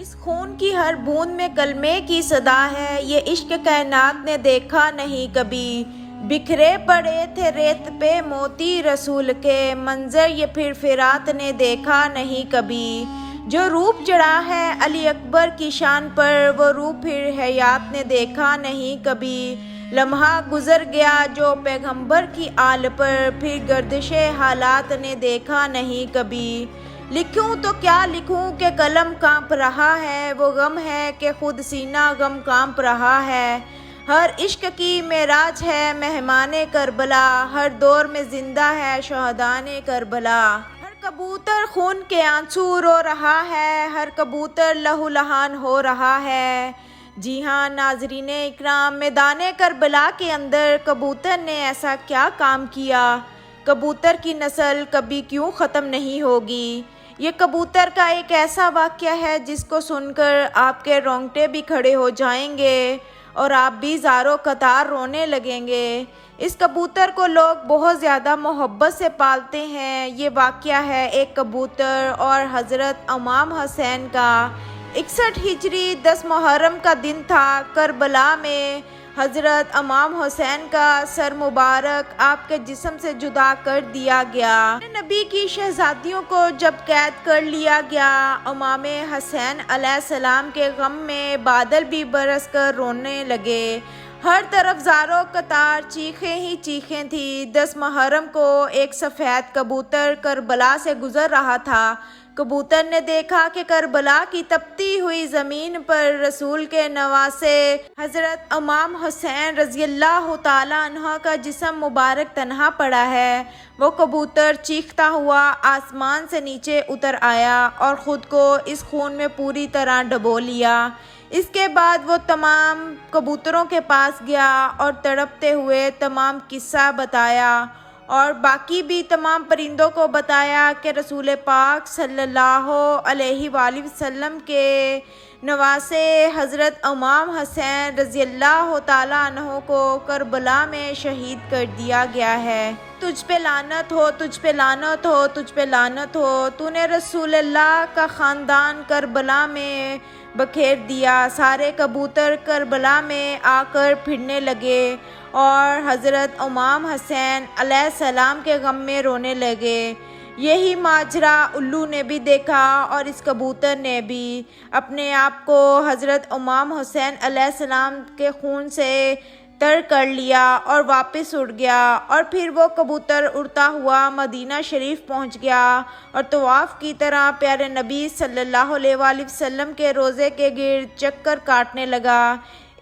اس خون کی ہر بوند میں کلمے کی صدا ہے، یہ عشق کائنات نے دیکھا نہیں کبھی۔ بکھرے پڑے تھے ریت پہ موتی رسول کے، منظر یہ پھر فرات نے دیکھا نہیں کبھی۔ جو روپ جڑا ہے علی اکبر کی شان پر، وہ روپ پھر حیات نے دیکھا نہیں کبھی۔ لمحہ گزر گیا جو پیغمبر کی آل پر، پھر گردش حالات نے دیکھا نہیں کبھی۔ لکھوں تو کیا لکھوں کہ قلم کانپ رہا ہے، وہ غم ہے کہ خود سینہ غم کانپ رہا ہے۔ ہر عشق کی معراج ہے مہمان کربلا، ہر دور میں زندہ ہے شہدائے کربلا۔ ہر کبوتر خون کے آنسو رو رہا ہے، ہر کبوتر لہو لہان ہو رہا ہے۔ جی ہاں ناظرین اکرام، میدان کربلا کے اندر کبوتر نے ایسا کیا کام کیا؟ کبوتر کی نسل کبھی کیوں ختم نہیں ہوگی؟ یہ کبوتر کا ایک ایسا واقعہ ہے جس کو سن کر آپ کے رونگٹے بھی کھڑے ہو جائیں گے اور آپ بھی زاروں قطار رونے لگیں گے۔ اس کبوتر کو لوگ بہت زیادہ محبت سے پالتے ہیں۔ یہ واقعہ ہے ایک کبوتر اور حضرت امام حسین کا۔ 61 ہجری 10 محرم کا دن تھا۔ کربلا میں حضرت امام حسین کا سر مبارک آپ کے جسم سے جدا کر دیا گیا۔ نبی کی شہزادیوں کو جب قید کر لیا گیا، امام حسین علیہ السلام کے غم میں بادل بھی برس کر رونے لگے۔ ہر طرف زاروں قطار چیخیں ہی چیخیں تھیں۔ 10 محرم کو ایک سفید کبوتر کربلا سے گزر رہا تھا۔ کبوتر نے دیکھا کہ کربلا کی تپتی ہوئی زمین پر رسول کے نواسے حضرت امام حسین رضی اللہ تعالیٰ عنہ کا جسم مبارک تنہا پڑا ہے۔ وہ کبوتر چیختا ہوا آسمان سے نیچے اتر آیا اور خود کو اس خون میں پوری طرح ڈبو لیا۔ اس کے بعد وہ تمام کبوتروں کے پاس گیا اور تڑپتے ہوئے تمام قصہ بتایا اور باقی بھی تمام پرندوں کو بتایا کہ رسول پاک صلی اللہ علیہ وآلہ وسلم کے نواسے حضرت امام حسین رضی اللہ تعالیٰ عنہ کو کربلا میں شہید کر دیا گیا ہے۔ تجھ پہ لعنت ہو، تجھ پہ لعنت ہو، تجھ پہ لعنت ہو، تو نے رسول اللہ کا خاندان کربلا میں بکھیر دیا۔ سارے کبوتر کربلا میں آ کر پھرنے لگے اور حضرت امام حسین علیہ السلام کے غم میں رونے لگے۔ یہی ماجرا الو نے بھی دیکھا اور اس کبوتر نے بھی اپنے آپ کو حضرت امام حسین علیہ السلام کے خون سے تر کر لیا اور واپس اڑ گیا، اور پھر وہ کبوتر اڑتا ہوا مدینہ شریف پہنچ گیا اور طواف کی طرح پیارے نبی صلی اللہ علیہ وآلہ وسلم کے روضے کے گرد چکر کاٹنے لگا۔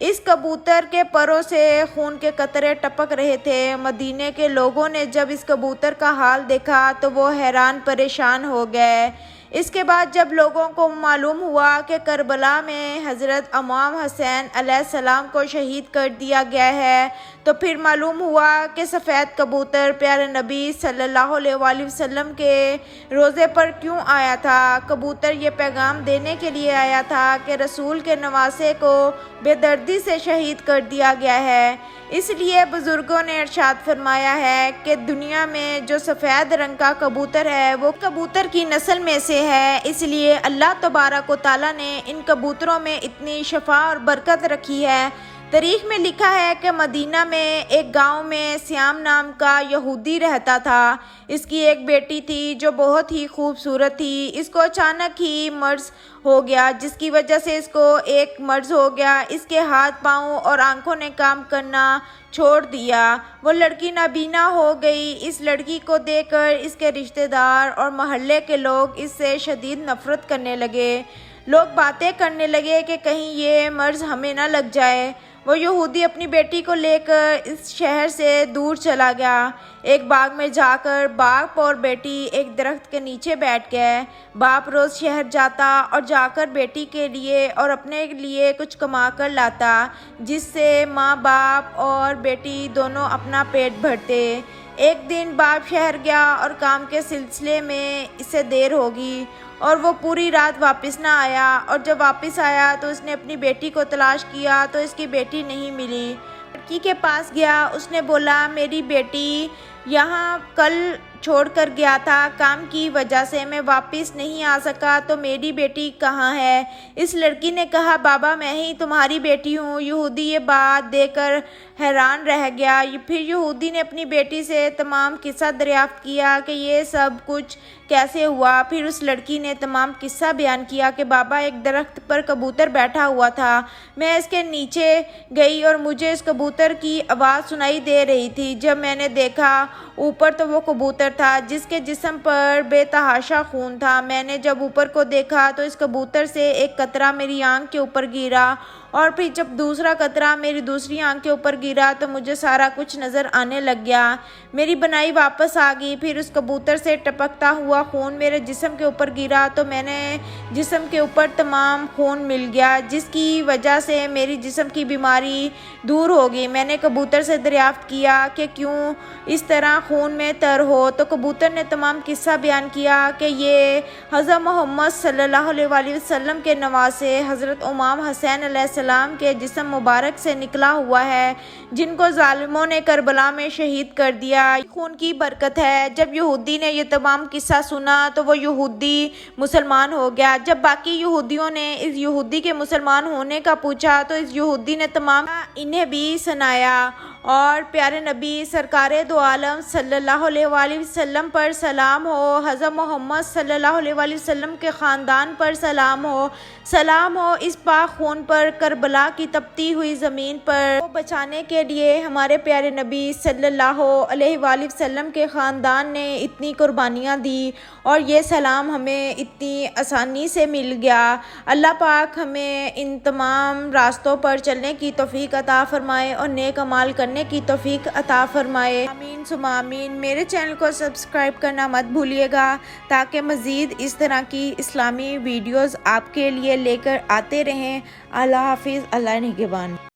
اس کبوتر کے پروں سے خون کے قطرے ٹپک رہے تھے۔ مدینے کے لوگوں نے جب اس کبوتر کا حال دیکھا تو وہ حیران پریشان ہو گئے۔ اس کے بعد جب لوگوں کو معلوم ہوا کہ کربلا میں حضرت امام حسین علیہ السلام کو شہید کر دیا گیا ہے، تو پھر معلوم ہوا کہ سفید کبوتر پیارے نبی صلی اللہ علیہ وآلہ وسلم کے روضے پر کیوں آیا تھا۔ کبوتر یہ پیغام دینے کے لیے آیا تھا کہ رسول کے نواسے کو بے دردی سے شہید کر دیا گیا ہے۔ اس لیے بزرگوں نے ارشاد فرمایا ہے کہ دنیا میں جو سفید رنگ کا کبوتر ہے وہ کبوتر کی نسل میں سے ہے، اس لیے اللہ تبارک و تعالیٰ نے ان کبوتروں میں اتنی شفا اور برکت رکھی ہے۔ تاریخ میں لکھا ہے کہ مدینہ میں ایک گاؤں میں سیام نام کا یہودی رہتا تھا۔ اس کی ایک بیٹی تھی جو بہت ہی خوبصورت تھی۔ اس کو اچانک ہی مرض ہو گیا، جس کی وجہ سے اس کو ایک مرض ہو گیا۔ اس کے ہاتھ پاؤں اور آنکھوں نے کام کرنا چھوڑ دیا۔ وہ لڑکی نابینا ہو گئی۔ اس لڑکی کو دیکھ کر اس کے رشتہ دار اور محلے کے لوگ اس سے شدید نفرت کرنے لگے۔ لوگ باتیں کرنے لگے کہ کہیں یہ مرض ہمیں نہ لگ جائے۔ وہ یہودی اپنی بیٹی کو لے کر اس شہر سے دور چلا گیا۔ ایک باغ میں جا کر باپ اور بیٹی ایک درخت کے نیچے بیٹھ گئے۔ باپ روز شہر جاتا اور جا کر بیٹی کے لیے اور اپنے لیے کچھ کما کر لاتا، جس سے ماں باپ اور بیٹی دونوں اپنا پیٹ بھرتے۔ ایک دن باپ شہر گیا اور کام کے سلسلے میں اسے دیر ہوگی اور وہ پوری رات واپس نہ آیا، اور جب واپس آیا تو اس نے اپنی بیٹی کو تلاش کیا تو اس کی بیٹی نہیں ملی۔ لڑکی کے پاس گیا، اس نے بولا میری بیٹی یہاں کل چھوڑ کر گیا تھا، کام کی وجہ سے میں واپس نہیں آ سکا، تو میری بیٹی کہاں ہے؟ اس لڑکی نے کہا بابا میں ہی تمہاری بیٹی ہوں۔ یہودی یہ بات دیکھ کر حیران رہ گیا۔ پھر یہودی نے اپنی بیٹی سے تمام قصہ دریافت کیا کہ یہ سب کچھ کیسے ہوا۔ پھر اس لڑکی نے تمام قصہ بیان کیا کہ بابا ایک درخت پر کبوتر بیٹھا ہوا تھا، میں اس کے نیچے گئی اور مجھے اس کبوتر کی آواز سنائی دے رہی تھی۔ جب میں نے دیکھا اوپر تو وہ کبوتر تھا جس کے جسم پر بے تحاشا خون تھا۔ میں نے جب اوپر کو دیکھا تو اس کبوتر سے ایک قطرہ میری آنکھ کے اوپر گرا، اور پھر جب دوسرا قطرہ میری دوسری آنکھ کے اوپر گرا تو مجھے سارا کچھ نظر آنے لگ گیا۔ میری بنائی واپس آ گئی۔ پھر اس کبوتر سے ٹپکتا ہوا خون میرے جسم کے اوپر گرا تو میرے جسم کے اوپر تمام خون مل گیا، جس کی وجہ سے میری جسم کی بیماری دور ہو گئی۔ میں نے کبوتر سے دریافت کیا کہ کیوں اس طرح خون میں تر ہو، تو کبوتر نے تمام قصہ بیان کیا کہ یہ حضرت محمد صلی اللہ علیہ وآلہ وسلم کے نواسے حضرت امام حسین علیہ السلام کے جسم مبارک سے نکلا ہوا ہے، جن کو ظالموں نے کربلا میں شہید کر دیا۔ خون کی برکت ہے۔ جب یہودی نے یہ تمام قصہ سنا تو وہ یہودی مسلمان ہو گیا۔ جب باقی یہودیوں نے اس یہودی کے مسلمان ہونے کا پوچھا تو اس یہودی نے تمام انہیں بھی سنایا، اور پیارے نبی سرکار دو عالم صلی اللہ علیہ وآلہ وسلم پر سلام ہو، حضرت محمد صلی اللہ علیہ وآلہ وسلم کے خاندان پر سلام ہو اس پاک خون پر، کربلا کی تپتی ہوئی زمین پر۔ کو بچانے کے لیے ہمارے پیارے نبی صلی اللہ علیہ وآلہ وسلم کے خاندان نے اتنی قربانیاں دی، اور یہ سلام ہمیں اتنی آسانی سے مل گیا۔ اللہ پاک ہمیں ان تمام راستوں پر چلنے کی توفیق عطا فرمائے اور نیک اعمال کرنے کی توفیق عطا فرمائے، آمین ثم آمین۔ میرے چینل کو سبسکرائب کرنا مت بھولیے گا تاکہ مزید اس طرح کی اسلامی ویڈیوز آپ کے لیے لے کر آتے رہیں۔ اللہ حافظ، اللہ نگہبان۔